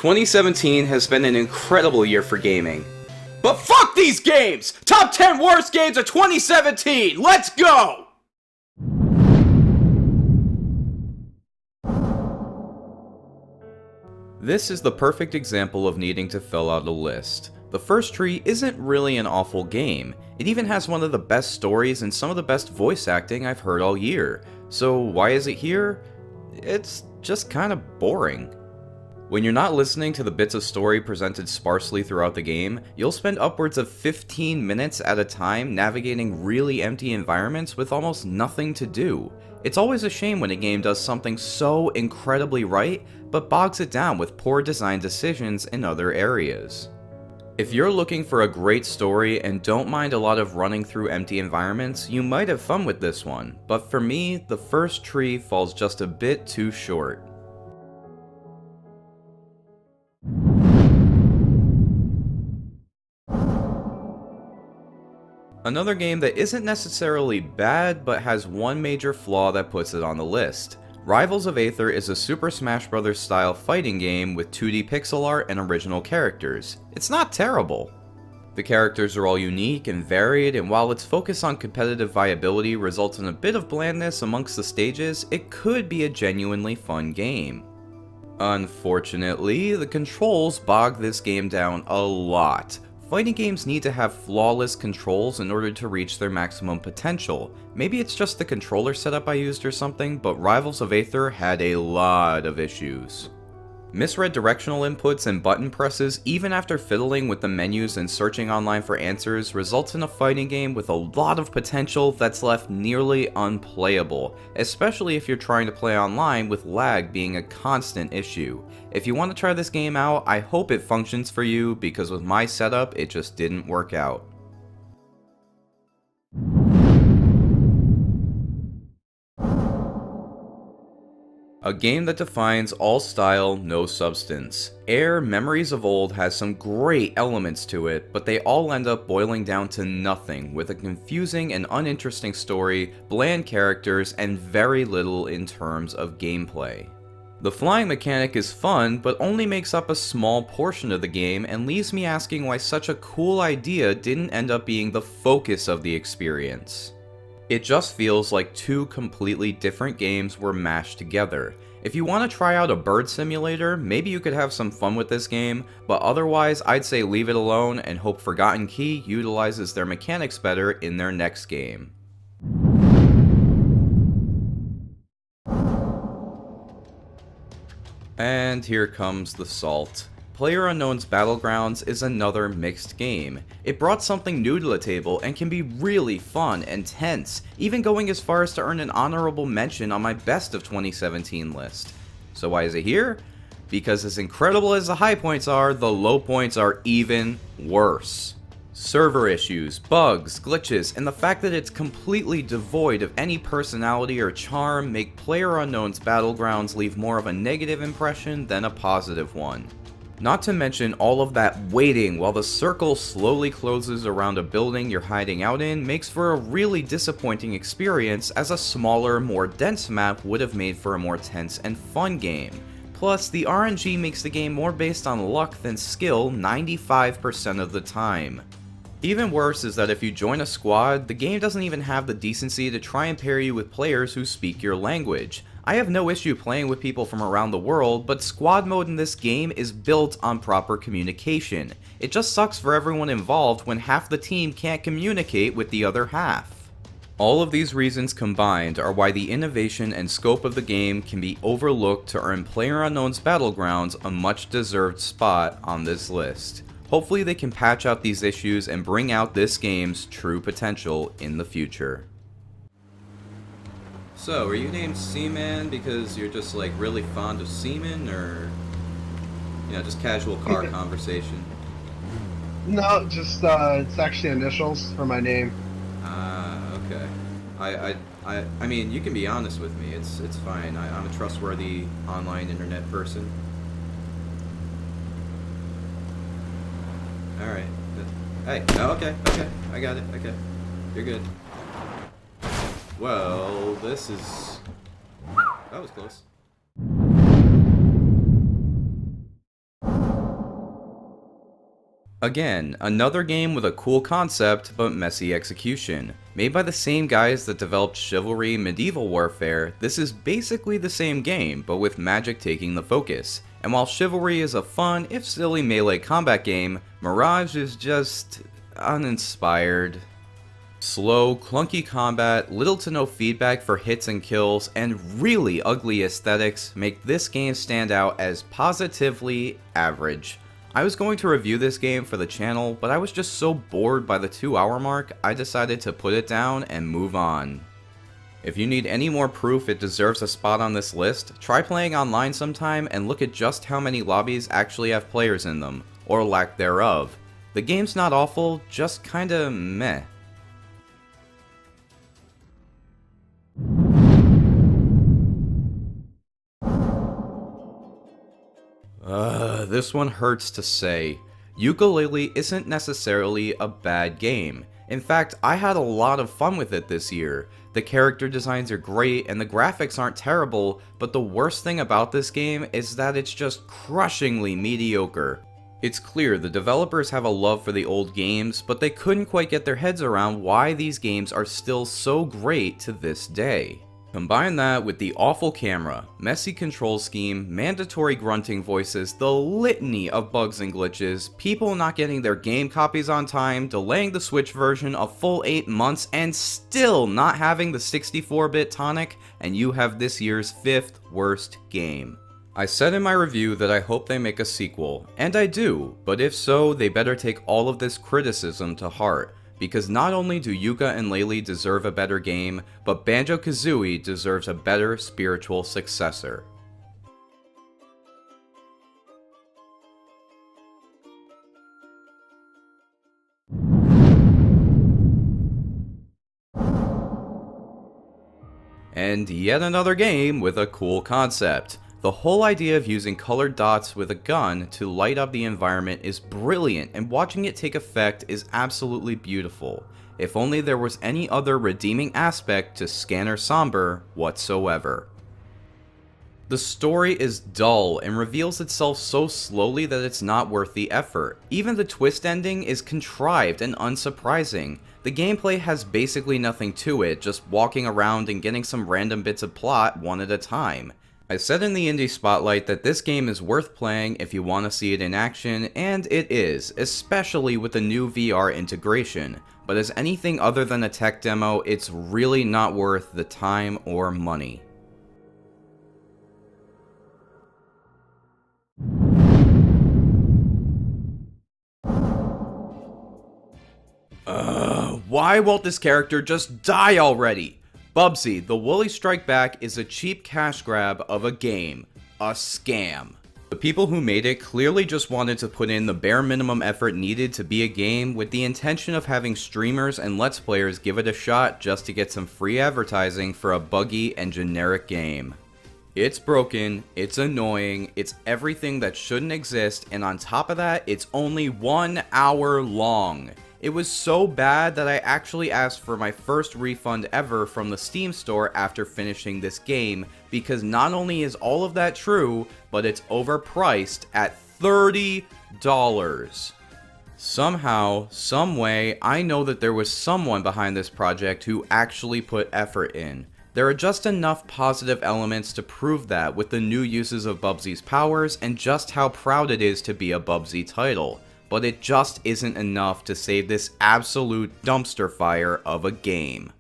2017 has been an incredible year for gaming. But fuck these games! Top 10 worst games of 2017! Let's go! This is the perfect example of needing to fill out a list. The First Tree isn't really an awful game. It even has one of the best stories and some of the best voice acting I've heard all year. So why is it here? It's just kind of boring. When you're not listening to the bits of story presented sparsely throughout the game, you'll spend upwards of 15 minutes at a time navigating really empty environments with almost nothing to do. It's always a shame when a game does something so incredibly right, but bogs it down with poor design decisions in other areas. If you're looking for a great story and don't mind a lot of running through empty environments, you might have fun with this one, but for me, The First Tree falls just a bit too short. Another game that isn't necessarily bad, but has one major flaw that puts it on the list. Rivals of Aether is a Super Smash Bros. Style fighting game with 2D pixel art and original characters. It's not terrible. The characters are all unique and varied, and while its focus on competitive viability results in a bit of blandness amongst the stages, it could be a genuinely fun game. Unfortunately, the controls bog this game down a lot. Fighting games need to have flawless controls in order to reach their maximum potential. Maybe it's just the controller setup I used or something, but Rivals of Aether had a lot of issues. Misread directional inputs and button presses, even after fiddling with the menus and searching online for answers, results in a fighting game with a lot of potential that's left nearly unplayable, especially if you're trying to play online with lag being a constant issue. If you want to try this game out, I hope it functions for you, because with my setup, it just didn't work out. A game that defines all style, no substance. Air Memories of Old has some great elements to it, but they all end up boiling down to nothing, with a confusing and uninteresting story, bland characters, and very little in terms of gameplay. The flying mechanic is fun, but only makes up a small portion of the game and leaves me asking why such a cool idea didn't end up being the focus of the experience. It just feels like two completely different games were mashed together. If you want to try out a bird simulator, maybe you could have some fun with this game, but otherwise I'd say leave it alone and hope Forgotten Key utilizes their mechanics better in their next game. And here comes the salt. PlayerUnknown's Battlegrounds is another mixed game. It brought something new to the table and can be really fun and tense, even going as far as to earn an honorable mention on my best of 2017 list. So why is it here? Because as incredible as the high points are, the low points are even worse. Server issues, bugs, glitches, and the fact that it's completely devoid of any personality or charm make PlayerUnknown's Battlegrounds leave more of a negative impression than a positive one. Not to mention all of that waiting while the circle slowly closes around a building you're hiding out in makes for a really disappointing experience, as a smaller, more dense map would have made for a more tense and fun game. Plus, the RNG makes the game more based on luck than skill 95% of the time. Even worse is that if you join a squad, the game doesn't even have the decency to try and pair you with players who speak your language. I have no issue playing with people from around the world, but squad mode in this game is built on proper communication. It just sucks for everyone involved when half the team can't communicate with the other half. All of these reasons combined are why the innovation and scope of the game can be overlooked to earn PlayerUnknown's Battlegrounds a much deserved spot on this list. Hopefully they can patch out these issues and bring out this game's true potential in the future. So, are you named Seaman because you're just like really fond of seamen, or just casual car conversation? No, just it's actually initials for my name. Okay. I mean, you can be honest with me. It's fine. I'm a trustworthy online internet person. All right. Hey. Oh, okay. I got it. Okay. You're good. Well, this is... That was close. Again, another game with a cool concept but messy execution. Made by the same guys that developed Chivalry Medieval Warfare, this is basically the same game, but with magic taking the focus. And while Chivalry is a fun, if silly melee combat game, Mirage is just uninspired. Slow, clunky combat, little to no feedback for hits and kills, and really ugly aesthetics make this game stand out as positively average. I was going to review this game for the channel, but I was just so bored by the 2-hour mark, I decided to put it down and move on. If you need any more proof it deserves a spot on this list, try playing online sometime and look at just how many lobbies actually have players in them, or lack thereof. The game's not awful, just kinda meh. This one hurts to say. Yooka Laylee isn't necessarily a bad game. In fact, I had a lot of fun with it this year. The character designs are great and the graphics aren't terrible, but the worst thing about this game is that it's just crushingly mediocre. It's clear the developers have a love for the old games, but they couldn't quite get their heads around why these games are still so great to this day. Combine that with the awful camera, messy control scheme, mandatory grunting voices, the litany of bugs and glitches, people not getting their game copies on time, delaying the Switch version a full 8 months, and still not having the 64-bit tonic, and you have this year's 5th worst game. I said in my review that I hope they make a sequel, and I do, but if so, they better take all of this criticism to heart. Because not only do Yooka and Laylee deserve a better game, but Banjo-Kazooie deserves a better spiritual successor. And yet another game with a cool concept. The whole idea of using colored dots with a gun to light up the environment is brilliant, and watching it take effect is absolutely beautiful. If only there was any other redeeming aspect to Scanner Sombre whatsoever. The story is dull and reveals itself so slowly that it's not worth the effort. Even the twist ending is contrived and unsurprising. The gameplay has basically nothing to it, just walking around and getting some random bits of plot one at a time. I said in the Indie Spotlight that this game is worth playing if you want to see it in action, and it is, especially with the new VR integration. But as anything other than a tech demo, it's really not worth the time or money. Why won't this character just die already? Bubsy, the Woolies Strike Back is a cheap cash grab of a game. A scam. The people who made it clearly just wanted to put in the bare minimum effort needed to be a game with the intention of having streamers and Let's Players give it a shot just to get some free advertising for a buggy and generic game. It's broken, it's annoying, it's everything that shouldn't exist, and on top of that, it's only 1 hour long. It was so bad that I actually asked for my first refund ever from the Steam store after finishing this game, because not only is all of that true, but it's overpriced at $30. Somehow, someway, I know that there was someone behind this project who actually put effort in. There are just enough positive elements to prove that with the new uses of Bubsy's powers and just how proud it is to be a Bubsy title. But it just isn't enough to save this absolute dumpster fire of a game.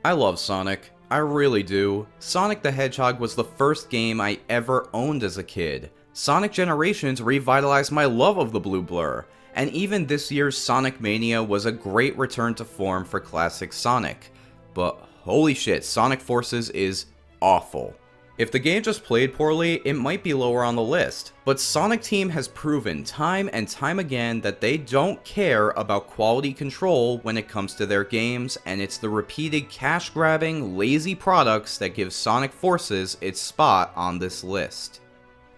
I love Sonic. I really do. Sonic the Hedgehog was the first game I ever owned as a kid. Sonic Generations revitalized my love of the blue blur. And even this year's Sonic Mania was a great return to form for classic Sonic. But holy shit, Sonic Forces is awful. If the game just played poorly, it might be lower on the list, but Sonic Team has proven time and time again that they don't care about quality control when it comes to their games, and it's the repeated cash-grabbing, lazy products that give Sonic Forces its spot on this list.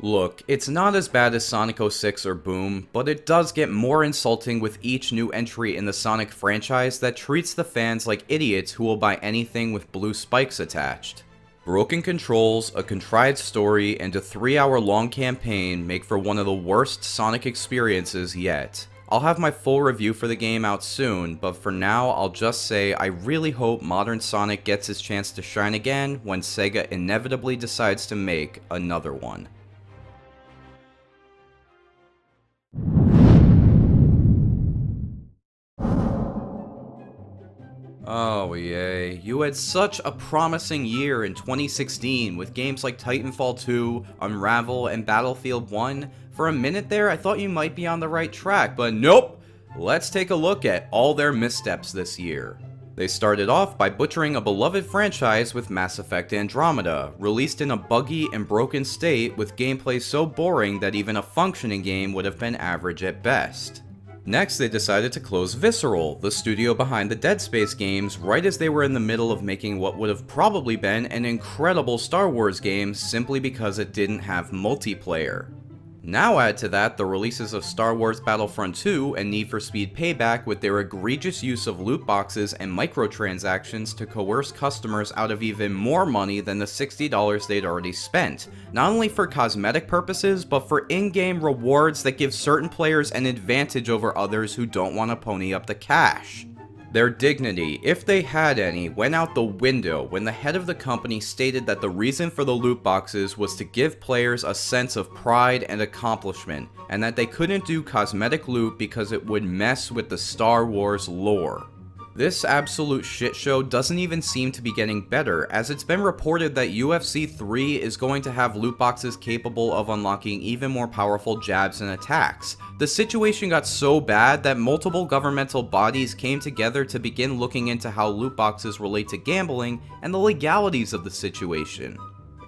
Look, it's not as bad as Sonic 06 or Boom, but it does get more insulting with each new entry in the Sonic franchise that treats the fans like idiots who will buy anything with blue spikes attached. Broken controls, a contrived story, and a 3-hour-long campaign make for one of the worst Sonic experiences yet. I'll have my full review for the game out soon, but for now I'll just say I really hope modern Sonic gets his chance to shine again when Sega inevitably decides to make another one. Oh yay, you had such a promising year in 2016 with games like Titanfall 2, Unravel, and Battlefield 1. For a minute there I thought you might be on the right track, but nope! Let's take a look at all their missteps this year. They started off by butchering a beloved franchise with Mass Effect Andromeda, released in a buggy and broken state with gameplay so boring that even a functioning game would have been average at best. Next, they decided to close Visceral, the studio behind the Dead Space games, right as they were in the middle of making what would have probably been an incredible Star Wars game simply because it didn't have multiplayer. Now add to that the releases of Star Wars Battlefront 2 and Need for Speed Payback with their egregious use of loot boxes and microtransactions to coerce customers out of even more money than the $60 they'd already spent, not only for cosmetic purposes, but for in-game rewards that give certain players an advantage over others who don't want to pony up the cash. Their dignity, if they had any, went out the window when the head of the company stated that the reason for the loot boxes was to give players a sense of pride and accomplishment, and that they couldn't do cosmetic loot because it would mess with the Star Wars lore. This absolute shitshow doesn't even seem to be getting better, as it's been reported that UFC 3 is going to have loot boxes capable of unlocking even more powerful jabs and attacks. The situation got so bad that multiple governmental bodies came together to begin looking into how loot boxes relate to gambling and the legalities of the situation.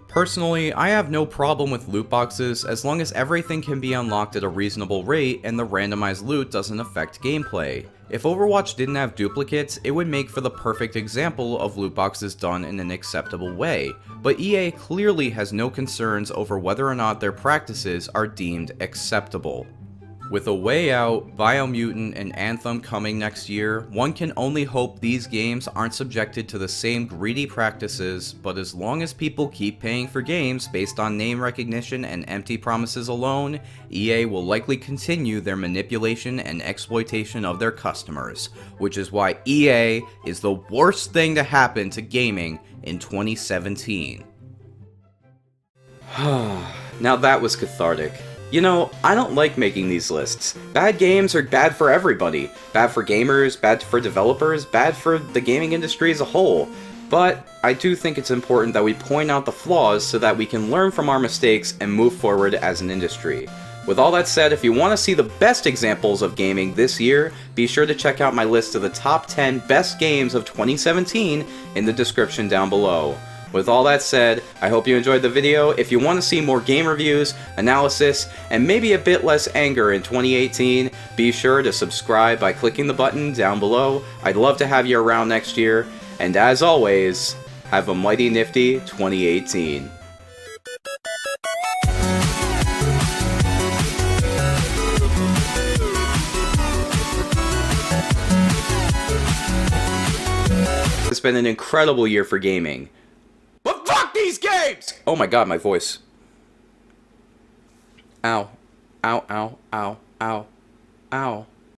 Personally, I have no problem with loot boxes as long as everything can be unlocked at a reasonable rate and the randomized loot doesn't affect gameplay. If Overwatch didn't have duplicates, it would make for the perfect example of loot boxes done in an acceptable way, but EA clearly has no concerns over whether or not their practices are deemed acceptable. With A Way Out, Biomutant, and Anthem coming next year, one can only hope these games aren't subjected to the same greedy practices, but as long as people keep paying for games based on name recognition and empty promises alone, EA will likely continue their manipulation and exploitation of their customers, which is why EA is the worst thing to happen to gaming in 2017. Now that was cathartic. You know, I don't like making these lists. Bad games are bad for everybody. Bad for gamers, bad for developers, bad for the gaming industry as a whole. But I do think it's important that we point out the flaws so that we can learn from our mistakes and move forward as an industry. With all that said, if you want to see the best examples of gaming this year, be sure to check out my list of the top 10 best games of 2017 in the description down below. With all that said, I hope you enjoyed the video. If you want to see more game reviews, analysis, and maybe a bit less anger in 2018, be sure to subscribe by clicking the button down below. I'd love to have you around next year, and as always, have a mighty nifty 2018. It's been an incredible year for gaming. But fuck these games! Oh my god, my voice. Ow. Ow, ow, ow, ow, ow.